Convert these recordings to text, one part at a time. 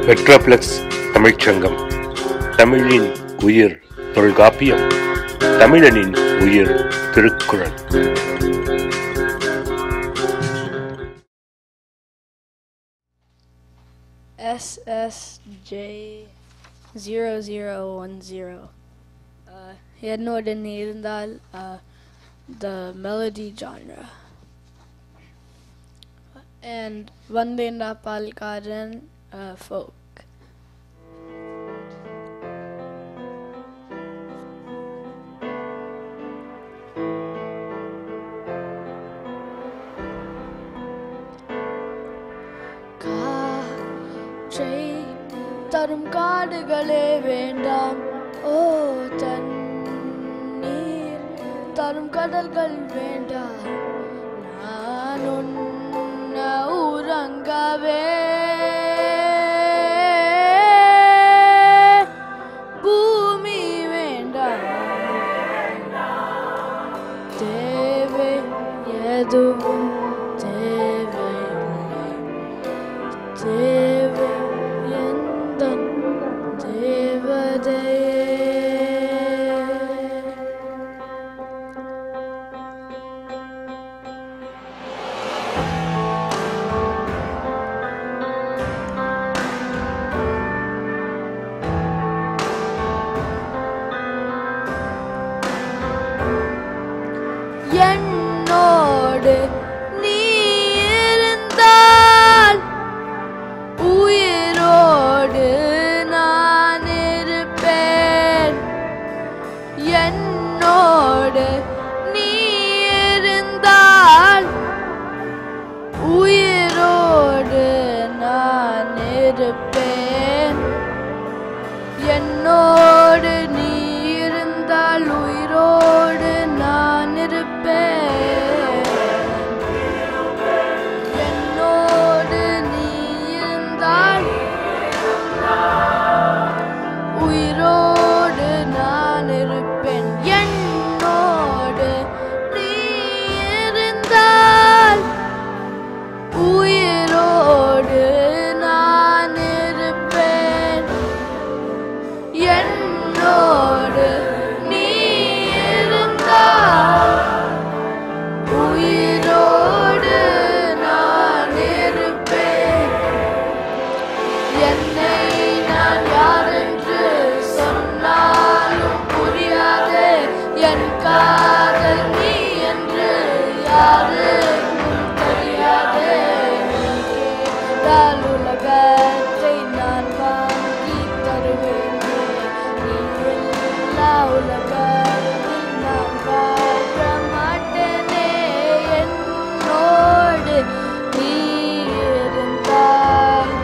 Metroplex தமிழ்ச்சங்கம். தமிழின் உயிர் தொல்காப்பியம், தமிழனின் உயிர் திருக்குறள். SSJ0010 என்னுடன் இருந்தால் the melody genre, and Vandenda Palkaran folk. தரும் காடுகளே வேண்டாம், ஓ தண்ணீர் தரும் கடல்கள் வேண்டாம், நான் உன்ன உறங்கவே பூமி வேண்டாம், தேவை எதுவும் தேவையில்லை, தேவை என்னோடு நீ இருந்தால் உயிரோடு நான் இருப்பேன், என்னோடு நீ இருந்தால் உயிரோடு நான் இருப்பேன், என்னோடு நீ இருந்தால் உயிரோடு நான் இருப்பேன், என்னோடு நீ இருந்தால் உயிரோடு நான் இருப்பேன், என்னோடு நீ இருந்தால் உயிரோடு நான் இருப்பேன், என்னோடு நீ இருந்தால் உயிரோடு நான் இருப்பேன், என்னை நான் யாரென்று சொன்னாலும் புரியாது, என் காதல் நீ என்று யாருக்கும் தெரியாது, கேட்டால் உலகத்தை நான் வாங்கி தருவேனே, நீ எல்லா உலகத்தில் நான் வாழ மாட்டேனே, என்னோடு நீ இருந்தால்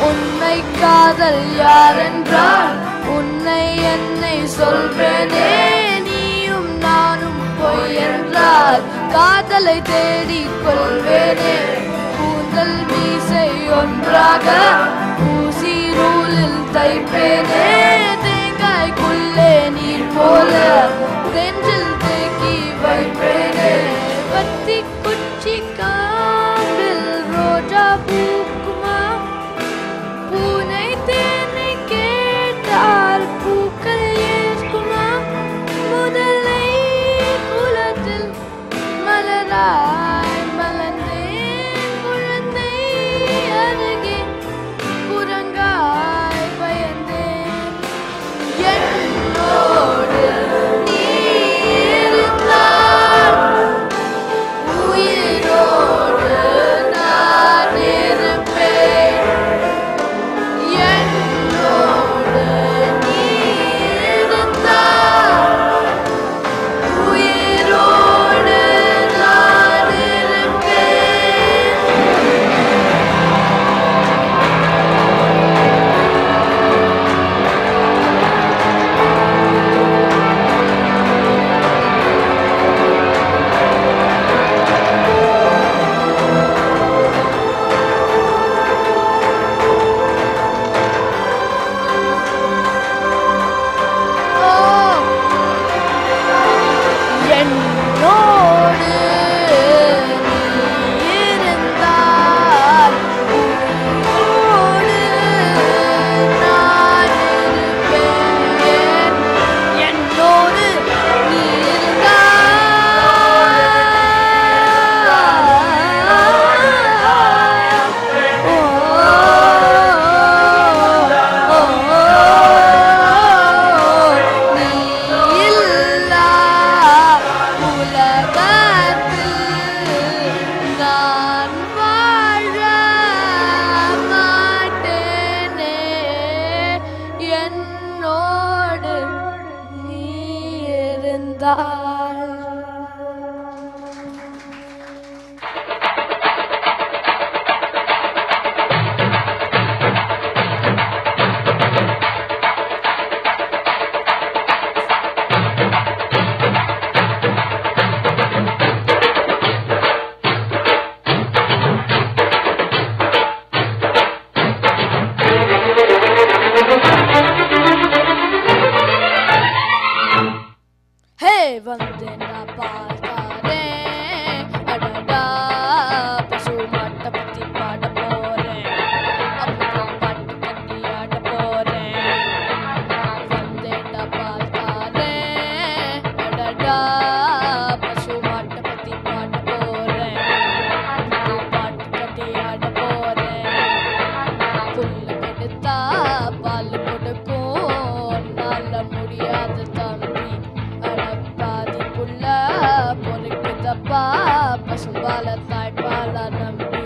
உன்னை காதல் யாரென்றால் உன்னை என்னை சொல்வேனே, நீயும் நானும் பொய் என்றால் காதலை தேடிக் கொள்வேனே, கூந்தல் மீசை ஒன்றாக ஊசி நூலில் தைப்பேனே, தேங்காய்க்குள்ளே நீர் போல நெஞ்சில் தேக்கி வைப்பேனே, பத்தி குச்சி காம்பில் ரோஜா பூக்குமா, பூனை தேனை கேட்டால் பூக்கள் ஏற்குமா, முதலை குலத்தில் மலராய் மலர்ந்தேன், குழந்தை அருகே குரங்காய் பயந்தேன், என்னோடு நீ இருந்தால் உயிரோடு நான் இருப்பேன், என்னோடு நீ இருந்தால் உயிரோடு என்னோடு நீ இருந்தாய். வந்தேன்டா பால்காரேன், அடடா பசு மாட்டை பத்தி பாட போறேன், அப்புறம் பாட்டு கட்டி ஆட போறேன். வந்தேன்டா பால்காரேன், அடடா பசு மாட்டை பத்தி பாட போறேன், அப்புறம் பாட்டு கட்டி ஆட போறேன். புல்லு கொடுத்தா பால் கொடுக்கும், நால முடியாது தம்பி, பொறுக்குதப்பா பசும்பால தாய்ப்பால நம்பி.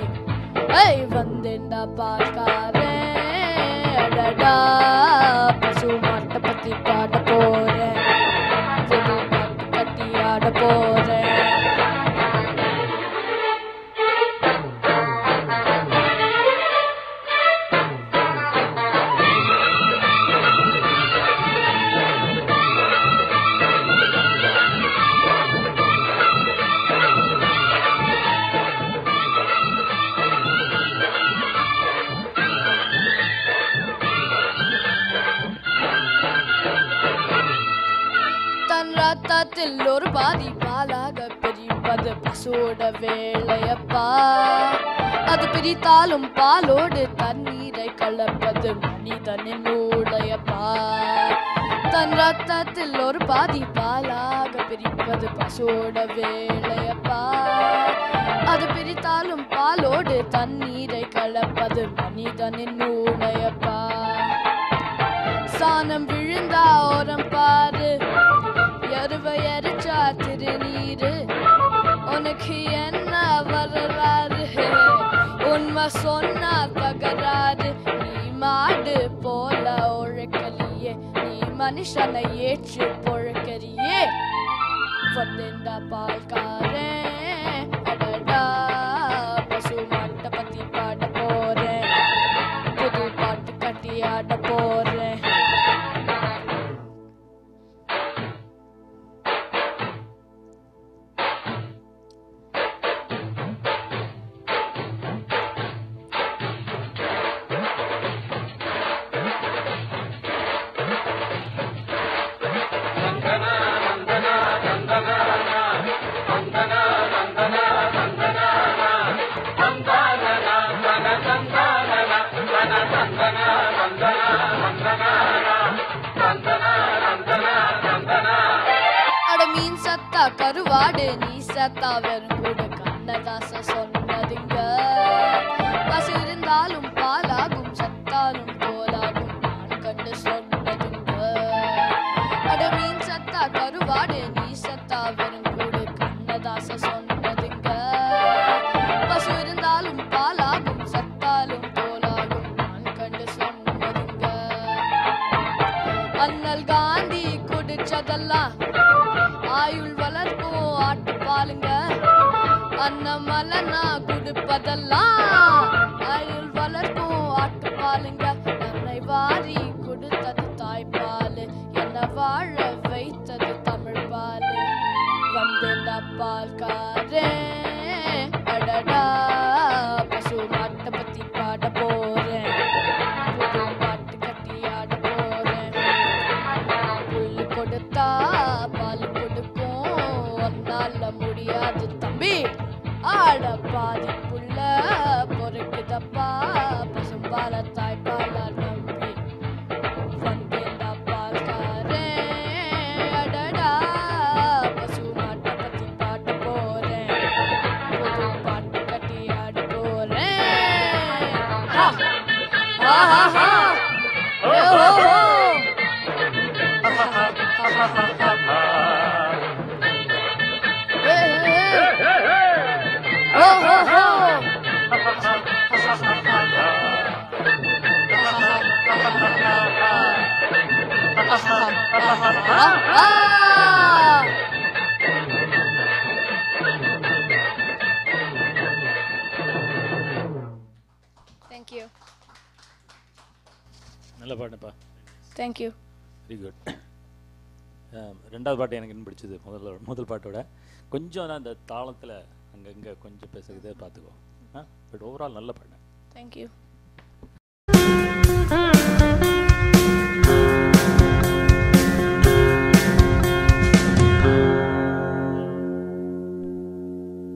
வந்தேன்டா பால்காரேன், அடடா பசு மாட்டை பத்தி பாட போறேன், புது பாட்டு கட்டி ஆட போறேன். ரத்தத்தில் ஒரு பாதி பாலாக பிரிப்பது பசுவோட வேலையப்பா, அது பிரித்தாலும் பாலோடு தண்ணீரை கலப்பது மனிதனின் மூளையப்பா. தன் ரத்தத்தில் ஒரு பாதி பாலாக பிரிப்பது பசுவோட வேலையப்பா, அது பிரித்தாலும் பாலோடு தண்ணீரை கலப்பது மனிதனின் மூளையப்பா. சாணம் விழுந்தா ஓரம் பாரு, எருவை எரிச்சா திருநீரு, உனக்கு என்ன வரலாறு, உண்மை சொன்னா தகராறு. நீ மாடு போல உழைக்கலியே, நீ மனுஷனை ஏற்று பொழைக்கறியே. வந்தேன்டா பால்காரேன், அடடா பசு மாட்டை பத்தி பாட போறேன், புது பாட்டு கட்டி ஆட போறேன். மீன் சத்தா கருவாடு நீ சத்தா வெறும் கூடு, கண்ணதாச சொன்னதுங்க. பசு இருந்தாலும் பாலாகும், சத்தாலும் போலாகும், நான் கண்டு சொன்னதுங்க. அட மீன் சத்தா கருவாடு நீ சத்தா வெறும் கூடு, கண்ணதாச சொன்னதுங்க. பசு இருந்தாலும் பாலாகும், சத்தாலும் போலாகும், நான் கண்டு சொன்னதுங்க. அண்ணல் காந்தி குடிச்சதெல்லாம் ஆயுள் வளர்க்கும் ஆட்டு பாலுங்க, அன்னமலனா குடுப்பதெல்லாம் ஆயுள் வளர்க்கும் ஆட்டு பாலுங்க. என்னை வாரி கொடுத்தது தாய்ப்பாலு, என்னை வாழ வைத்தது தமிழ் பாலு. வந்தேன்டா பால்காரேன், அடடா பசு மாட்டை பத்தி பாட போறேன், புது பாட்டு கட்டி ஆட போறேன். புல்லு கொடுத்தா பால் கொடுக்கும், ஒன்னால முடியாது தம்பி, ஆட பாதி புள்ள பொறுக்குதப்பா பசும்பால தாய்ப்பால நம்பி. வந்தேன்டா பால்காரேன், தேங்க்யூ. நல்ல பாட்டுப்பா. தேங்க்யூ. Very good. ரெண்டாவது பாட்டு எனக்கு என்ன பிடிச்சது முதல் பாட்டோட கொஞ்சம் தான் அந்த தாளத்தில் அங்கங்கே கொஞ்சம் பேசுகிறதே பார்த்துக்கோ. பட் ஓவரால் நல்ல பாட்டு. தேங்க்யூ.